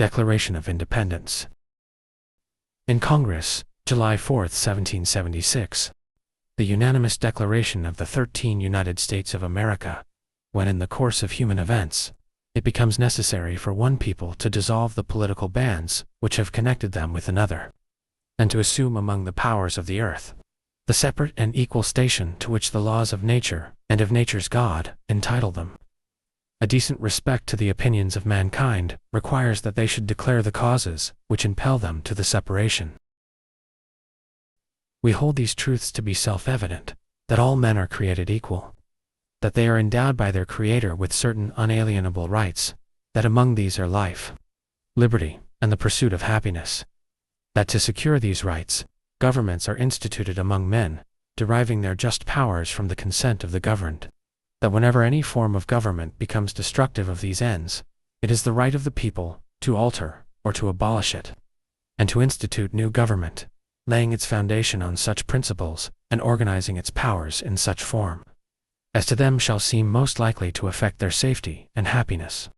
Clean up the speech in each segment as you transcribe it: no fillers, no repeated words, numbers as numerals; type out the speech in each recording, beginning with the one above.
Declaration of Independence. In Congress, July 4, 1776, the unanimous declaration of the 13 United States of America, when in the course of human events, it becomes necessary for one people to dissolve the political bands which have connected them with another, and to assume among the powers of the earth the separate and equal station to which the laws of nature and of nature's God entitle them. A decent respect to the opinions of mankind requires that they should declare the causes which impel them to the separation. We hold these truths to be self-evident, that all men are created equal, that they are endowed by their Creator with certain unalienable rights, that among these are life, liberty, and the pursuit of happiness, that to secure these rights, governments are instituted among men, deriving their just powers from the consent of the governed, that whenever any form of government becomes destructive of these ends, it is the right of the people to alter or to abolish it, and to institute new government, laying its foundation on such principles and organizing its powers in such form as to them shall seem most likely to affect their safety and happiness.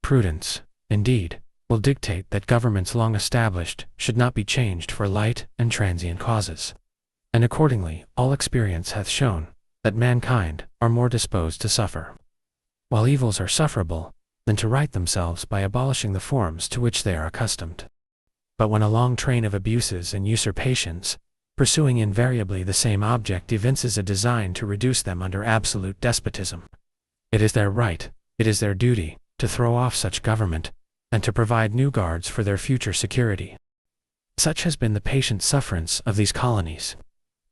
Prudence, indeed, will dictate that governments long established should not be changed for light and transient causes, and accordingly all experience hath shown that mankind are more disposed to suffer, while evils are sufferable, than to right themselves by abolishing the forms to which they are accustomed. But when a long train of abuses and usurpations, pursuing invariably the same object, evinces a design to reduce them under absolute despotism, it is their right, it is their duty, to throw off such government, and to provide new guards for their future security. Such has been the patient sufferance of these colonies,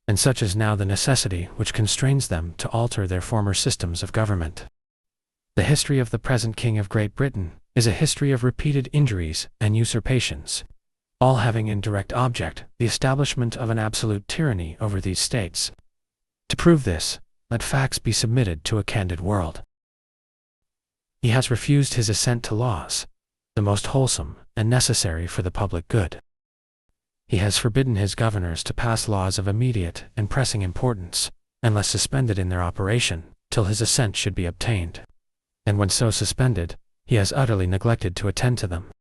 and such is now the necessity which constrains them to alter their former systems of government. The history of the present King of Great Britain is a history of repeated injuries and usurpations, all having in direct object the establishment of an absolute tyranny over these states. To prove this, let facts be submitted to a candid world. He has refused his assent to laws, the most wholesome and necessary for the public good. He has forbidden his governors to pass laws of immediate and pressing importance, unless suspended in their operation, till his assent should be obtained. And when so suspended, he has utterly neglected to attend to them.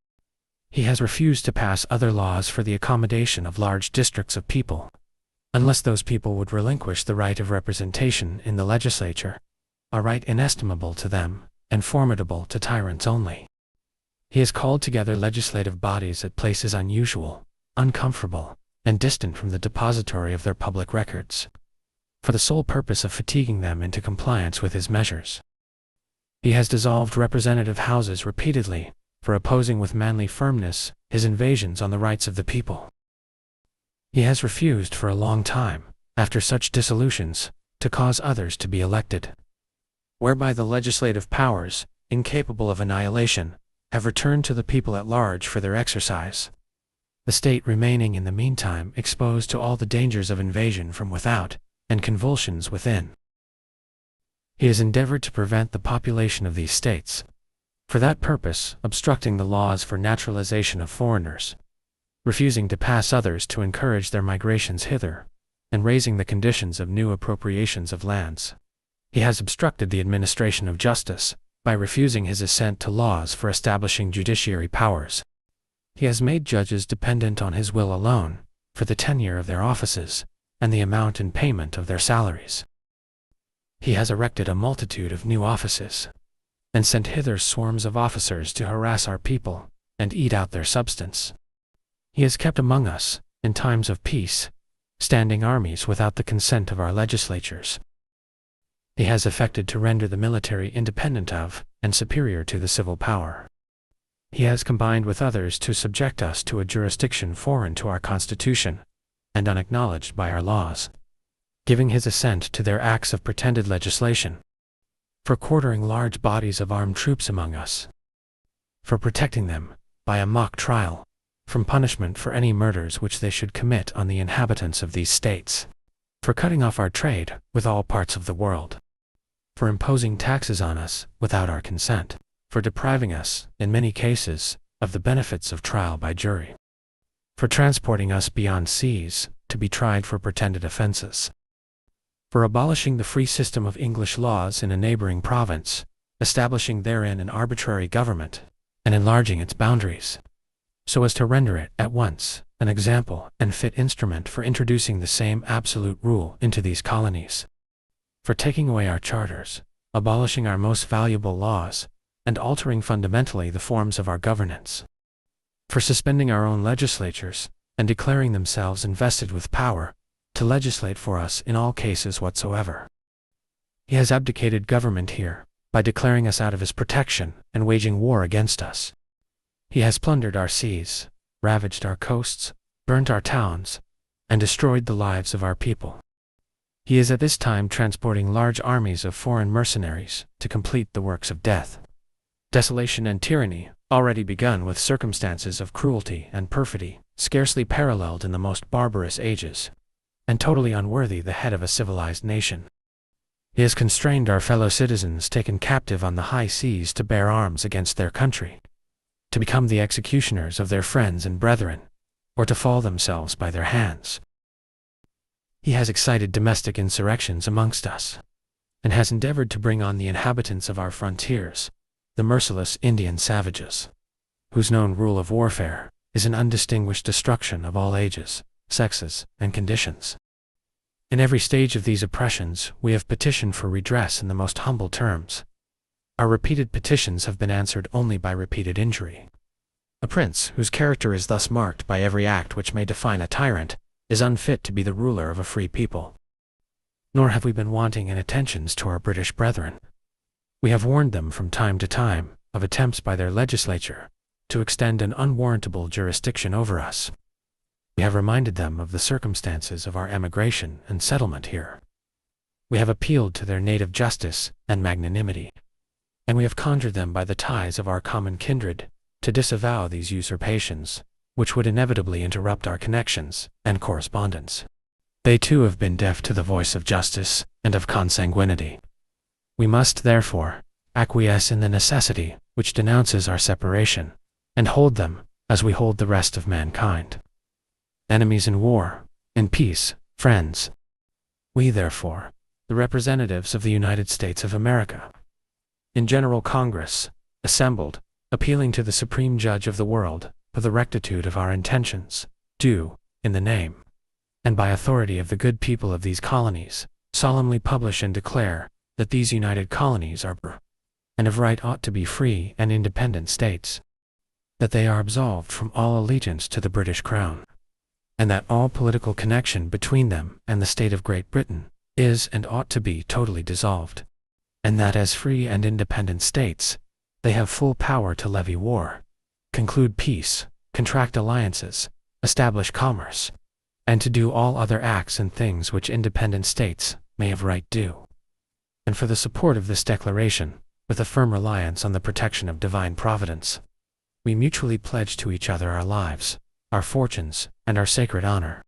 He has refused to pass other laws for the accommodation of large districts of people, unless those people would relinquish the right of representation in the legislature, a right inestimable to them, and formidable to tyrants only. He has called together legislative bodies at places unusual, uncomfortable, and distant from the depository of their public records, for the sole purpose of fatiguing them into compliance with his measures. He has dissolved representative houses repeatedly, for opposing with manly firmness his invasions on the rights of the people. He has refused for a long time, after such dissolutions, to cause others to be elected, whereby the legislative powers, incapable of annihilation, have returned to the people at large for their exercise, the state remaining in the meantime exposed to all the dangers of invasion from without and convulsions within. He has endeavored to prevent the population of these states, for that purpose obstructing the laws for naturalization of foreigners, refusing to pass others to encourage their migrations hither, and raising the conditions of new appropriations of lands. He has obstructed the administration of justice by refusing his assent to laws for establishing judiciary powers. He has made judges dependent on his will alone for the tenure of their offices and the amount and payment of their salaries. He has erected a multitude of new offices, and sent hither swarms of officers to harass our people and eat out their substance. He has kept among us, in times of peace, standing armies without the consent of our legislatures. He has effected to render the military independent of and superior to the civil power. He has combined with others to subject us to a jurisdiction foreign to our Constitution and unacknowledged by our laws, giving his assent to their acts of pretended legislation, for quartering large bodies of armed troops among us, for protecting them, by a mock trial, from punishment for any murders which they should commit on the inhabitants of these states, for cutting off our trade with all parts of the world, for imposing taxes on us without our consent, for depriving us, in many cases, of the benefits of trial by jury, for transporting us beyond seas to be tried for pretended offenses, for abolishing the free system of English laws in a neighboring province, establishing therein an arbitrary government, and enlarging its boundaries, so as to render it at once an example and fit instrument for introducing the same absolute rule into these colonies, for taking away our charters, abolishing our most valuable laws, and altering fundamentally the forms of our governance, for suspending our own legislatures and declaring themselves invested with power to legislate for us in all cases whatsoever. He has abdicated government here by declaring us out of his protection and waging war against us. He has plundered our seas, ravaged our coasts, burnt our towns, and destroyed the lives of our people. He is at this time transporting large armies of foreign mercenaries to complete the works of death, desolation, and tyranny, already begun with circumstances of cruelty and perfidy scarcely paralleled in the most barbarous ages, and totally unworthy the head of a civilized nation. He has constrained our fellow citizens taken captive on the high seas to bear arms against their country, to become the executioners of their friends and brethren, or to fall themselves by their hands. He has excited domestic insurrections amongst us, and has endeavored to bring on the inhabitants of our frontiers, the merciless Indian savages, whose known rule of warfare is an undistinguished destruction of all ages, sexes, and conditions. In every stage of these oppressions we have petitioned for redress in the most humble terms. Our repeated petitions have been answered only by repeated injury. A prince whose character is thus marked by every act which may define a tyrant is unfit to be the ruler of a free people. Nor have we been wanting in attentions to our British brethren. We have warned them from time to time of attempts by their legislature to extend an unwarrantable jurisdiction over us. We have reminded them of the circumstances of our emigration and settlement here. We have appealed to their native justice and magnanimity, and we have conjured them by the ties of our common kindred to disavow these usurpations, which would inevitably interrupt our connections and correspondence. They too have been deaf to the voice of justice and of consanguinity. We must, therefore, acquiesce in the necessity which denounces our separation, and hold them as we hold the rest of mankind. Enemies in war, in peace, friends. We, therefore, the representatives of the United States of America, in General Congress, assembled, appealing to the Supreme Judge of the world for the rectitude of our intentions, do, in the name and by authority of the good people of these colonies, solemnly publish and declare that these united colonies are and of right ought to be free and independent states, that they are absolved from all allegiance to the British Crown, and that all political connection between them and the state of Great Britain is and ought to be totally dissolved, and that as free and independent states, they have full power to levy war, conclude peace, contract alliances, establish commerce, and to do all other acts and things which independent states may of right do. And for the support of this declaration, with a firm reliance on the protection of divine providence, we mutually pledge to each other our lives, our fortunes, and our sacred honor.